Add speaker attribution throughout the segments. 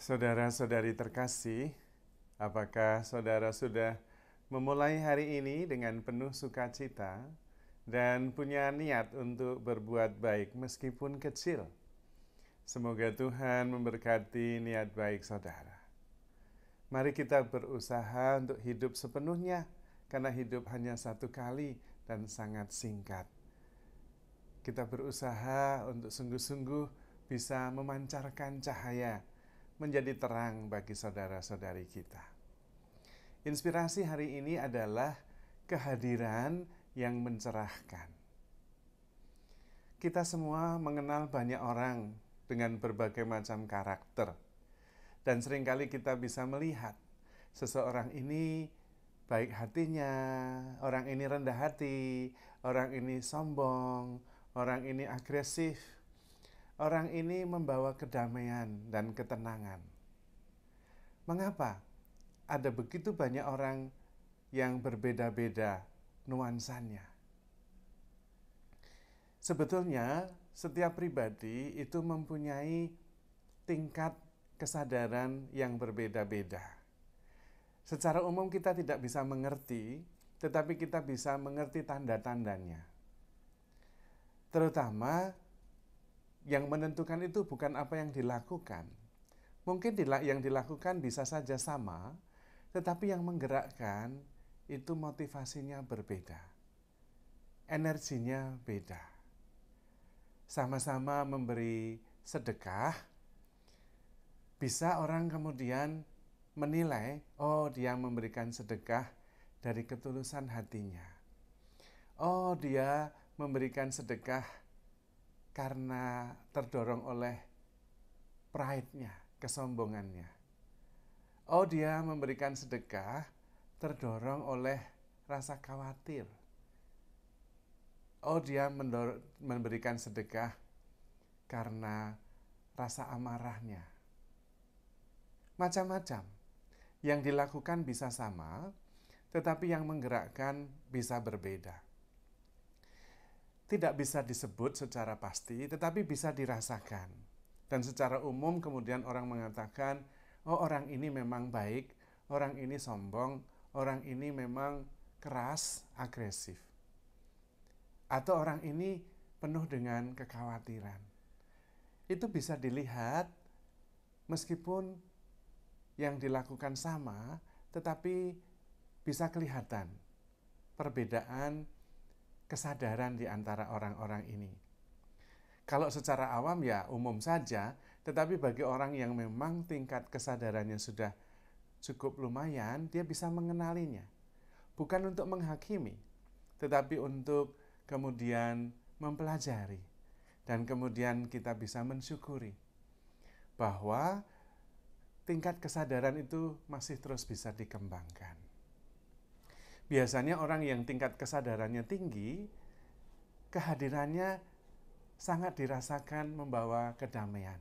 Speaker 1: Saudara-saudari terkasih, apakah saudara sudah memulai hari ini dengan penuh sukacita dan punya niat untuk berbuat baik meskipun kecil? Semoga Tuhan memberkati niat baik saudara. Mari kita berusaha untuk hidup sepenuhnya, karena hidup hanya satu kali dan sangat singkat. Kita berusaha untuk sungguh-sungguh bisa memancarkan cahaya, menjadi terang bagi saudara-saudari kita. Inspirasi hari ini adalah kehadiran yang mencerahkan. Kita semua mengenal banyak orang dengan berbagai macam karakter, dan seringkali kita bisa melihat seseorang ini baik hatinya, orang ini rendah hati, orang ini sombong, orang ini agresif, orang ini membawa kedamaian dan ketenangan. Mengapa ada begitu banyak orang yang berbeda-beda nuansanya? Sebetulnya setiap pribadi itu mempunyai tingkat kesadaran yang berbeda-beda. Secara umum kita tidak bisa mengerti, tetapi kita bisa mengerti tanda-tandanya. Terutama yang menentukan itu bukan apa yang dilakukan. Mungkin yang dilakukan bisa saja sama, tetapi yang menggerakkan itu motivasinya berbeda. Energinya beda. Sama-sama memberi sedekah, bisa orang kemudian menilai, oh dia memberikan sedekah dari ketulusan hatinya. Oh dia memberikan sedekah karena terdorong oleh pride-nya, kesombongannya. Oh dia memberikan sedekah terdorong oleh rasa khawatir. Oh dia memberikan sedekah karena rasa amarahnya. Macam-macam. Yang dilakukan bisa sama, tetapi yang menggerakkan bisa berbeda. Tidak bisa disebut secara pasti, tetapi bisa dirasakan. Dan secara umum kemudian orang mengatakan, oh orang ini memang baik, orang ini sombong, orang ini memang keras, agresif. Atau orang ini penuh dengan kekhawatiran. Itu bisa dilihat meskipun yang dilakukan sama, tetapi bisa kelihatan perbedaan kesadaran di antara orang-orang ini. Kalau secara awam ya umum saja, tetapi bagi orang yang memang tingkat kesadarannya sudah cukup lumayan, dia bisa mengenalinya. Bukan untuk menghakimi, tetapi untuk kemudian mempelajari. Dan kemudian kita bisa mensyukuri bahwa tingkat kesadaran itu masih terus bisa dikembangkan. Biasanya orang yang tingkat kesadarannya tinggi, kehadirannya sangat dirasakan membawa kedamaian.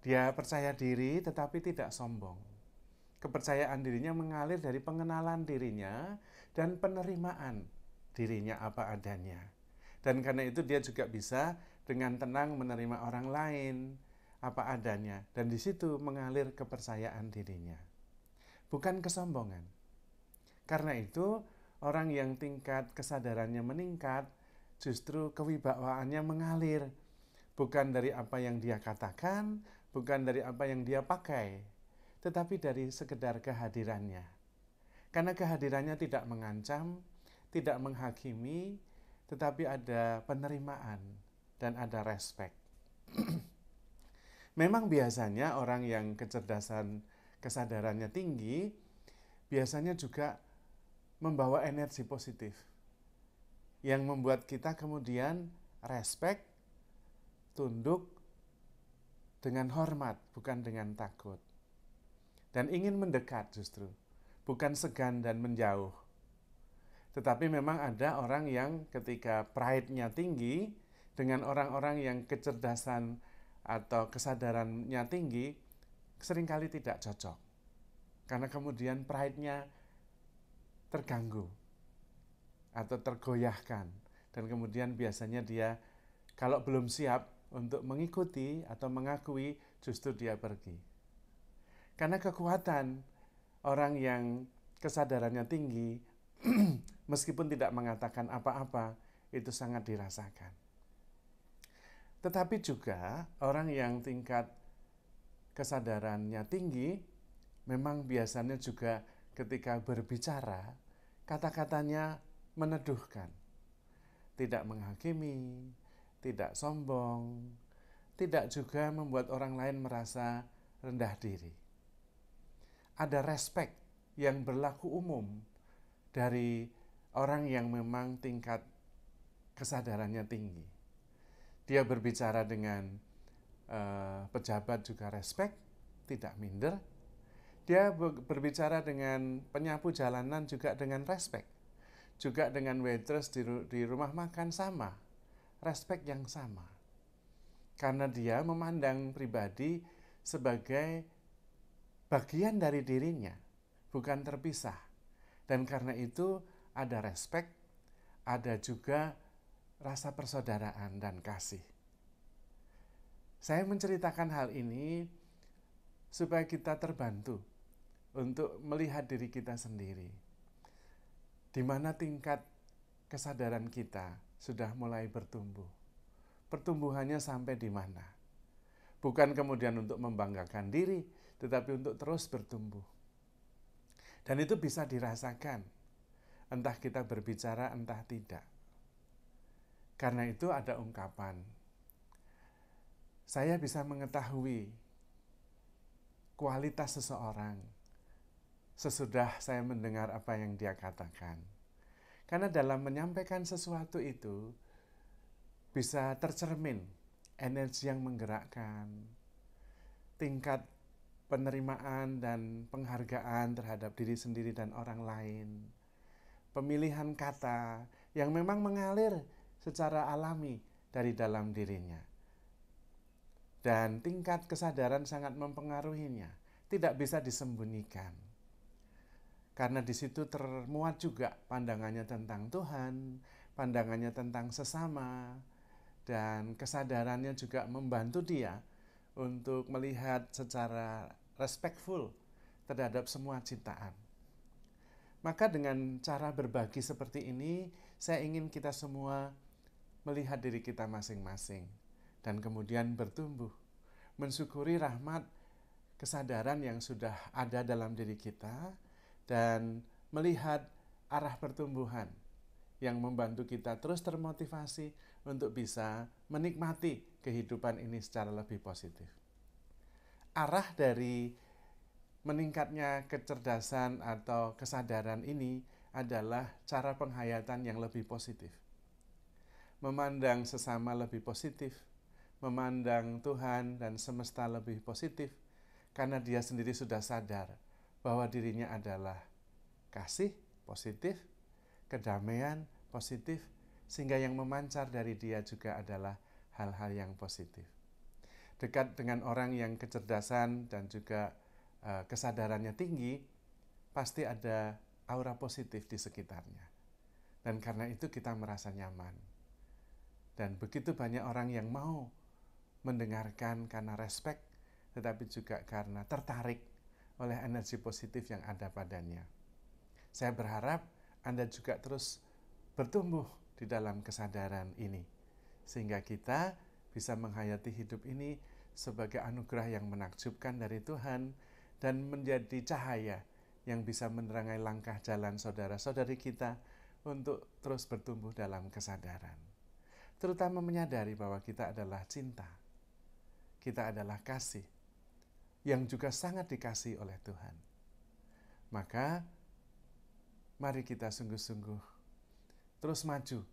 Speaker 1: Dia percaya diri tetapi tidak sombong. Kepercayaan dirinya mengalir dari pengenalan dirinya dan penerimaan dirinya apa adanya. Dan karena itu dia juga bisa dengan tenang menerima orang lain apa adanya. Dan di situ mengalir kepercayaan dirinya. Bukan kesombongan. Karena itu, orang yang tingkat kesadarannya meningkat, justru kewibawaannya mengalir. Bukan dari apa yang dia katakan, bukan dari apa yang dia pakai, tetapi dari sekedar kehadirannya. Karena kehadirannya tidak mengancam, tidak menghakimi, tetapi ada penerimaan dan ada respect. Memang biasanya orang yang kecerdasan kesadarannya tinggi, biasanya juga membawa energi positif yang membuat kita kemudian respect, tunduk dengan hormat, bukan dengan takut, dan ingin mendekat justru, bukan segan dan menjauh. Tetapi memang ada orang yang ketika pride-nya tinggi dengan orang-orang yang kecerdasan atau kesadarannya tinggi seringkali tidak cocok, karena kemudian pride-nya terganggu atau tergoyahkan, dan kemudian biasanya dia kalau belum siap untuk mengikuti atau mengakui, justru dia pergi. Karena kekuatan orang yang kesadarannya tinggi, meskipun tidak mengatakan apa-apa, itu sangat dirasakan. Tetapi juga orang yang tingkat kesadarannya tinggi, memang biasanya juga ketika berbicara, kata-katanya meneduhkan, tidak menghakimi, tidak sombong, tidak juga membuat orang lain merasa rendah diri. Ada respek yang berlaku umum dari orang yang memang tingkat kesadarannya tinggi. Dia berbicara dengan pejabat juga respek, tidak minder. Dia berbicara dengan penyapu jalanan juga dengan respek. Juga dengan waitress di rumah makan sama, respek yang sama. Karena dia memandang pribadi sebagai bagian dari dirinya, bukan terpisah. Dan karena itu ada respek, ada juga rasa persaudaraan dan kasih. Saya menceritakan hal ini supaya kita terbantu untuk melihat diri kita sendiri. Di mana tingkat kesadaran kita sudah mulai bertumbuh. Pertumbuhannya sampai di mana? Bukan kemudian untuk membanggakan diri, tetapi untuk terus bertumbuh. Dan itu bisa dirasakan, entah kita berbicara, entah tidak. Karena itu ada ungkapan, saya bisa mengetahui kualitas seseorang sesudah saya mendengar apa yang dia katakan. Karena dalam menyampaikan sesuatu itu bisa tercermin energi yang menggerakkan, tingkat penerimaan dan penghargaan terhadap diri sendiri dan orang lain, pemilihan kata yang memang mengalir secara alami dari dalam dirinya. Dan tingkat kesadaran sangat mempengaruhinya, tidak bisa disembunyikan. Karena di situ termuat juga pandangannya tentang Tuhan, pandangannya tentang sesama, dan kesadarannya juga membantu dia untuk melihat secara respectful terhadap semua ciptaan. Maka dengan cara berbagi seperti ini, saya ingin kita semua melihat diri kita masing-masing dan kemudian bertumbuh, mensyukuri rahmat kesadaran yang sudah ada dalam diri kita dan melihat arah pertumbuhan yang membantu kita terus termotivasi untuk bisa menikmati kehidupan ini secara lebih positif. Arah dari meningkatnya kecerdasan atau kesadaran ini adalah cara penghayatan yang lebih positif. Memandang sesama lebih positif, memandang Tuhan dan semesta lebih positif, karena dia sendiri sudah sadar bahwa dirinya adalah kasih positif, kedamaian positif, sehingga yang memancar dari dia juga adalah hal-hal yang positif. Dekat dengan orang yang kecerdasan dan juga kesadarannya tinggi, pasti ada aura positif di sekitarnya. Dan karena itu kita merasa nyaman. Dan begitu banyak orang yang mau mendengarkan karena respek, tetapi juga karena tertarik oleh energi positif yang ada padanya. Saya berharap Anda juga terus bertumbuh di dalam kesadaran ini, sehingga kita bisa menghayati hidup ini sebagai anugerah yang menakjubkan dari Tuhan dan menjadi cahaya yang bisa menerangi langkah jalan saudara-saudari kita untuk terus bertumbuh dalam kesadaran. Terutama menyadari bahwa kita adalah cinta, kita adalah kasih, yang juga sangat dikasihi oleh Tuhan. Maka, mari kita sungguh-sungguh terus maju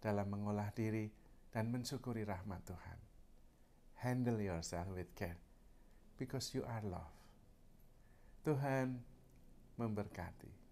Speaker 1: dalam mengolah diri dan mensyukuri rahmat Tuhan. Handle yourself with care, because you are love. Tuhan memberkati.